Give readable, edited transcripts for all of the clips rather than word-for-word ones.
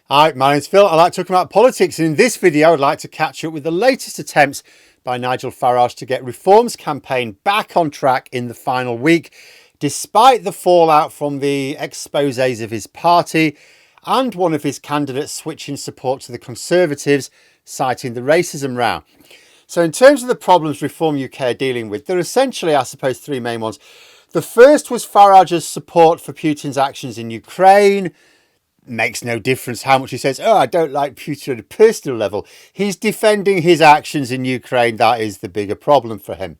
Hi, my name's Phil. I like talking about politics, and in this video I'd like to catch up with the latest attempts by Nigel Farage to get Reform's campaign back on track in the final week, despite the fallout from the exposés of his party and one of his candidates switching support to the Conservatives, citing the racism row. So in terms of the problems Reform UK are dealing with, there are essentially, I suppose, three main ones. The first was Farage's support for Putin's actions in Ukraine. Makes no difference how much he says, oh, I don't like Putin at a personal level. He's defending his actions in Ukraine. That is the bigger problem for him.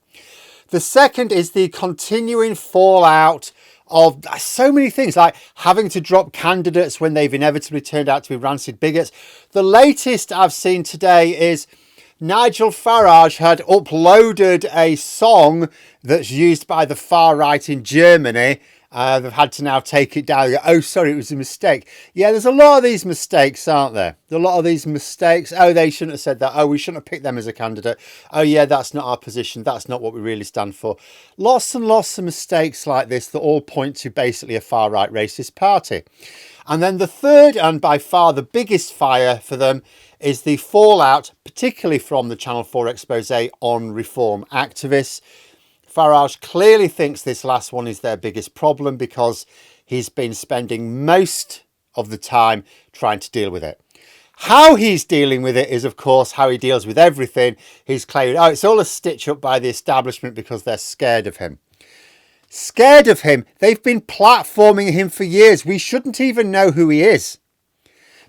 The second is the continuing fallout of so many things, like having to drop candidates when they've inevitably turned out to be rancid bigots. The latest I've seen today is Nigel Farage had uploaded a song that's used by the far right in Germany. They've had to now take it down. Oh, sorry, it was a mistake. Yeah, there's a lot of these mistakes, aren't there? There's a lot of these mistakes. Oh, they shouldn't have said that. Oh, we shouldn't have picked them as a candidate. Oh, yeah, that's not our position. That's not what we really stand for. Lots and lots of mistakes like this that all point to basically a far-right racist party. And then the third, and by far the biggest fire for them, is the fallout, particularly from the Channel 4 expose on reform activists. Farage clearly thinks this last one is their biggest problem because he's been spending most of the time trying to deal with it. How he's dealing with it is, of course, how he deals with everything. He's claiming, oh, it's all a stitch up by the establishment because they're scared of him. Scared of him? They've been platforming him for years. We shouldn't even know who he is.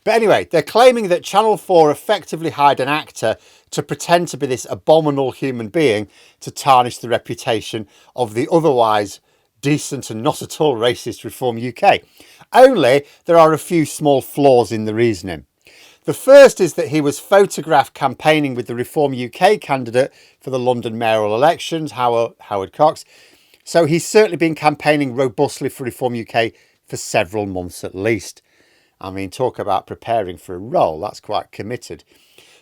But anyway, they're claiming that Channel 4 effectively hired an actor to pretend to be this abominable human being to tarnish the reputation of the otherwise decent and not at all racist Reform UK. Only there are a few small flaws in the reasoning. The first is that he was photographed campaigning with the Reform UK candidate for the London mayoral elections, Howard Cox. So he's certainly been campaigning robustly for Reform UK for several months at least. I mean, talk about preparing for a role. That's quite committed.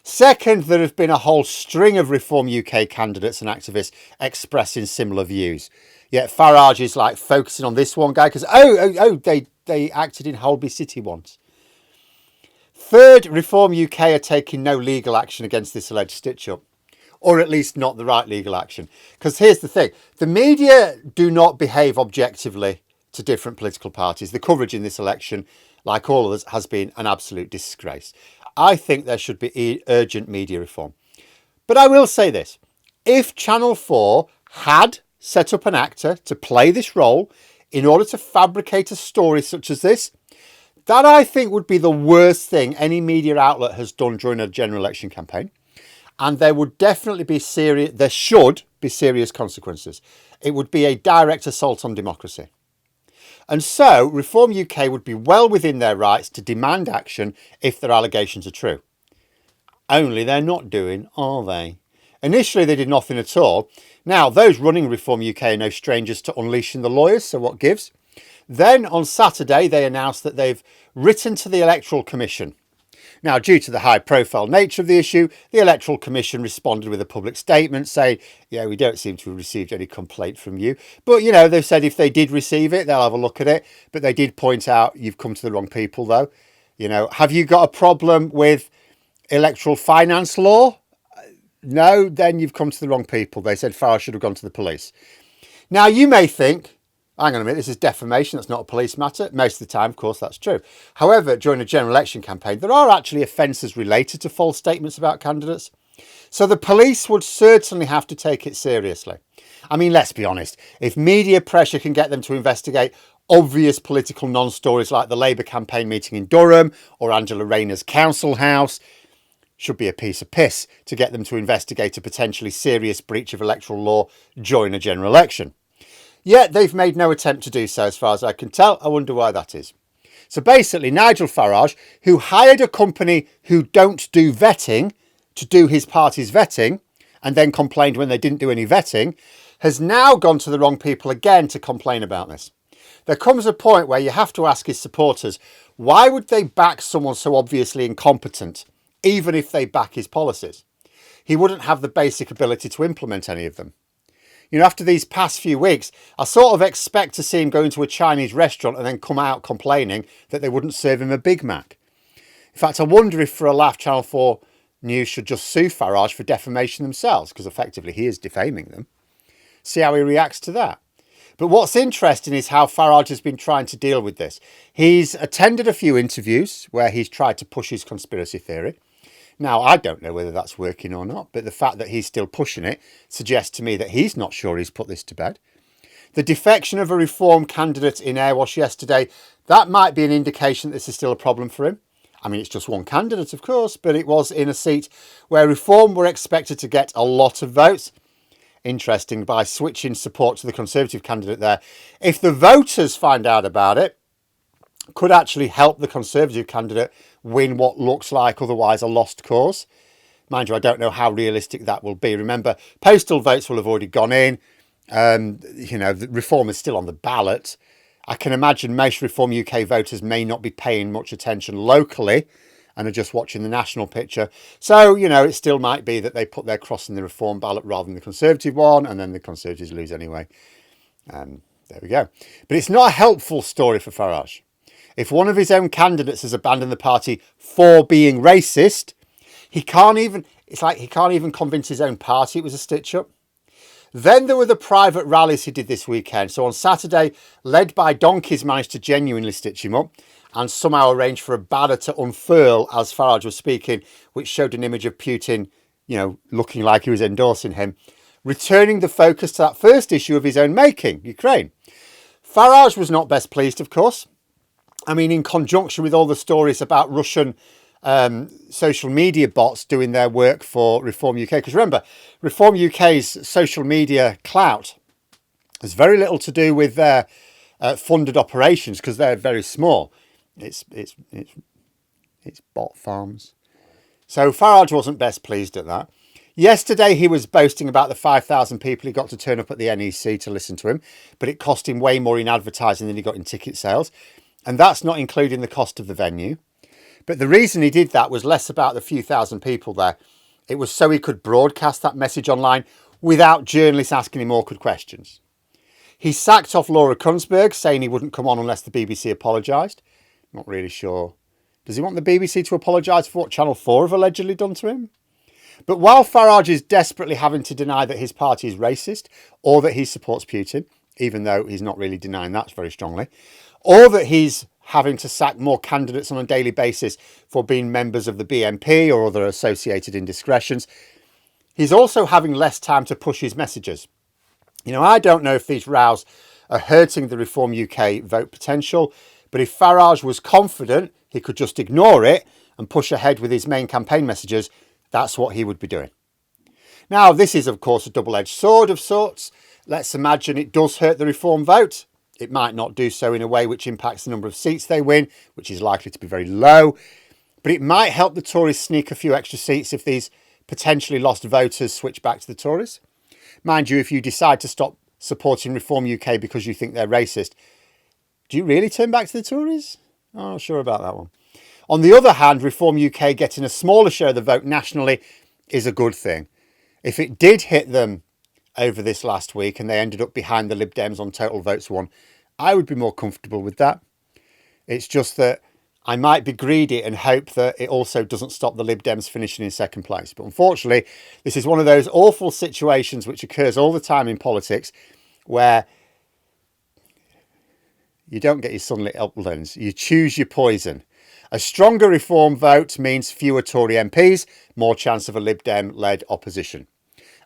Second, there have been a whole string of Reform UK candidates and activists expressing similar views. Yet Farage is like focusing on this one guy because, they acted in Holby City once. Third, Reform UK are taking no legal action against this alleged stitch-up. Or at least not the right legal action. Because here's the thing. The media do not behave objectively to different political parties. The coverage in this election, like all others, has been an absolute disgrace. I think there should be urgent media reform. But I will say this. If Channel 4 had set up an actor to play this role in order to fabricate a story such as this, that I think would be the worst thing any media outlet has done during a general election campaign. And there would definitely be there should be serious consequences. It would be a direct assault on democracy. And so Reform UK would be well within their rights to demand action if their allegations are true. Only they're not doing, are they? Initially, they did nothing at all. Now, those running Reform UK are no strangers to unleashing the lawyers, so what gives? Then on Saturday, they announced that they've written to the Electoral Commission. Now, due to the high-profile nature of the issue, the Electoral Commission responded with a public statement saying, yeah, we don't seem to have received any complaint from you. But, you know, they've said if they did receive it, they'll have a look at it. But they did point out, you've come to the wrong people, though. You know, have you got a problem with electoral finance law? No, then you've come to the wrong people. They said Farage should have gone to the police. Now, you may think, hang on a minute, this is defamation, that's not a police matter. Most of the time, of course, that's true. However, during a general election campaign, there are actually offences related to false statements about candidates. So the police would certainly have to take it seriously. I mean, let's be honest, if media pressure can get them to investigate obvious political non-stories like the Labour campaign meeting in Durham or Angela Rayner's council house, should be a piece of piss to get them to investigate a potentially serious breach of electoral law during a general election. Yet they've made no attempt to do so as far as I can tell. I wonder why that is. So basically, Nigel Farage, who hired a company who don't do vetting to do his party's vetting and then complained when they didn't do any vetting, has now gone to the wrong people again to complain about this. There comes a point where you have to ask his supporters, why would they back someone so obviously incompetent, even if they back his policies? He wouldn't have the basic ability to implement any of them. You know, after these past few weeks, I sort of expect to see him go into a Chinese restaurant and then come out complaining that they wouldn't serve him a Big Mac. In fact, I wonder if for a laugh Channel 4 News should just sue Farage for defamation themselves, because effectively he is defaming them. See how he reacts to that. But what's interesting is how Farage has been trying to deal with this. He's attended a few interviews where he's tried to push his conspiracy theory. Now, I don't know whether that's working or not, but the fact that he's still pushing it suggests to me that he's not sure he's put this to bed. The defection of a Reform candidate in Airwash yesterday, that might be an indication that this is still a problem for him. I mean, it's just one candidate, of course, but it was in a seat where Reform were expected to get a lot of votes. Interesting, by switching support to the Conservative candidate there. If the voters find out about it, could actually help the Conservative candidate win what looks like otherwise a lost cause. Mind you, I don't know how realistic that will be. Remember, postal votes will have already gone in. The Reform is still on the ballot. I can imagine most Reform UK voters may not be paying much attention locally and are just watching the national picture. So, it still might be that they put their cross in the Reform ballot rather than the Conservative one, and then the Conservatives lose anyway. There we go. But it's not a helpful story for Farage. If one of his own candidates has abandoned the party for being racist, he can't even convince his own party it was a stitch-up. Then there were the private rallies he did this weekend. So on Saturday, led by donkeys, managed to genuinely stitch him up and somehow arranged for a banner to unfurl as Farage was speaking, which showed an image of Putin, looking like he was endorsing him, returning the focus to that first issue of his own making, Ukraine. Farage was not best pleased, of course. I mean, in conjunction with all the stories about Russian social media bots doing their work for Reform UK. Because remember, Reform UK's social media clout has very little to do with their funded operations because they're very small. It's bot farms. So Farage wasn't best pleased at that. Yesterday, he was boasting about the 5,000 people he got to turn up at the NEC to listen to him, but it cost him way more in advertising than he got in ticket sales. And that's not including the cost of the venue. But the reason he did that was less about the few thousand people there. It was so he could broadcast that message online without journalists asking him awkward questions. He sacked off Laura Kunsberg, saying he wouldn't come on unless the BBC apologised. Not really sure. Does he want the BBC to apologise for what Channel 4 have allegedly done to him? But while Farage is desperately having to deny that his party is racist or that he supports Putin, even though he's not really denying that very strongly, or that he's having to sack more candidates on a daily basis for being members of the BNP or other associated indiscretions, he's also having less time to push his messages. I don't know if these rows are hurting the Reform UK vote potential, but if Farage was confident he could just ignore it and push ahead with his main campaign messages, that's what he would be doing. Now, this is, of course, a double-edged sword of sorts. Let's imagine it does hurt the Reform vote. It might not do so in a way which impacts the number of seats they win, which is likely to be very low. But it might help the Tories sneak a few extra seats if these potentially lost voters switch back to the Tories. Mind you, if you decide to stop supporting Reform UK because you think they're racist, do you really turn back to the Tories? I'm not sure about that one. On the other hand, Reform UK getting a smaller share of the vote nationally is a good thing. If it did hit them over this last week and they ended up behind the Lib Dems on total votes won, I would be more comfortable with that. It's just that I might be greedy and hope that it also doesn't stop the Lib Dems finishing in second place. But unfortunately, this is one of those awful situations which occurs all the time in politics where you don't get your sunlit uplands. You choose your poison. A stronger Reform vote means fewer Tory MPs, more chance of a Lib Dem-led opposition.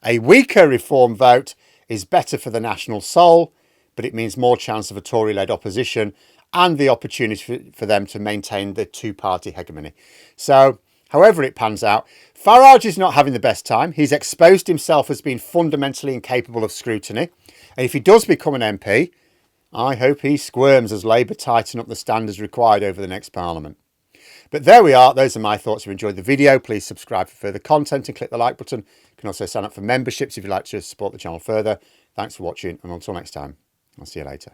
A weaker Reform vote is better for the national soul, but it means more chance of a Tory-led opposition and the opportunity for them to maintain the two-party hegemony. So, however it pans out, Farage is not having the best time. He's exposed himself as being fundamentally incapable of scrutiny. And if he does become an MP, I hope he squirms as Labour tighten up the standards required over the next Parliament. But there we are. Those are my thoughts. If you enjoyed the video, please subscribe for further content and click the like button. You can also sign up for memberships if you'd like to support the channel further. Thanks for watching, and until next time, I'll see you later.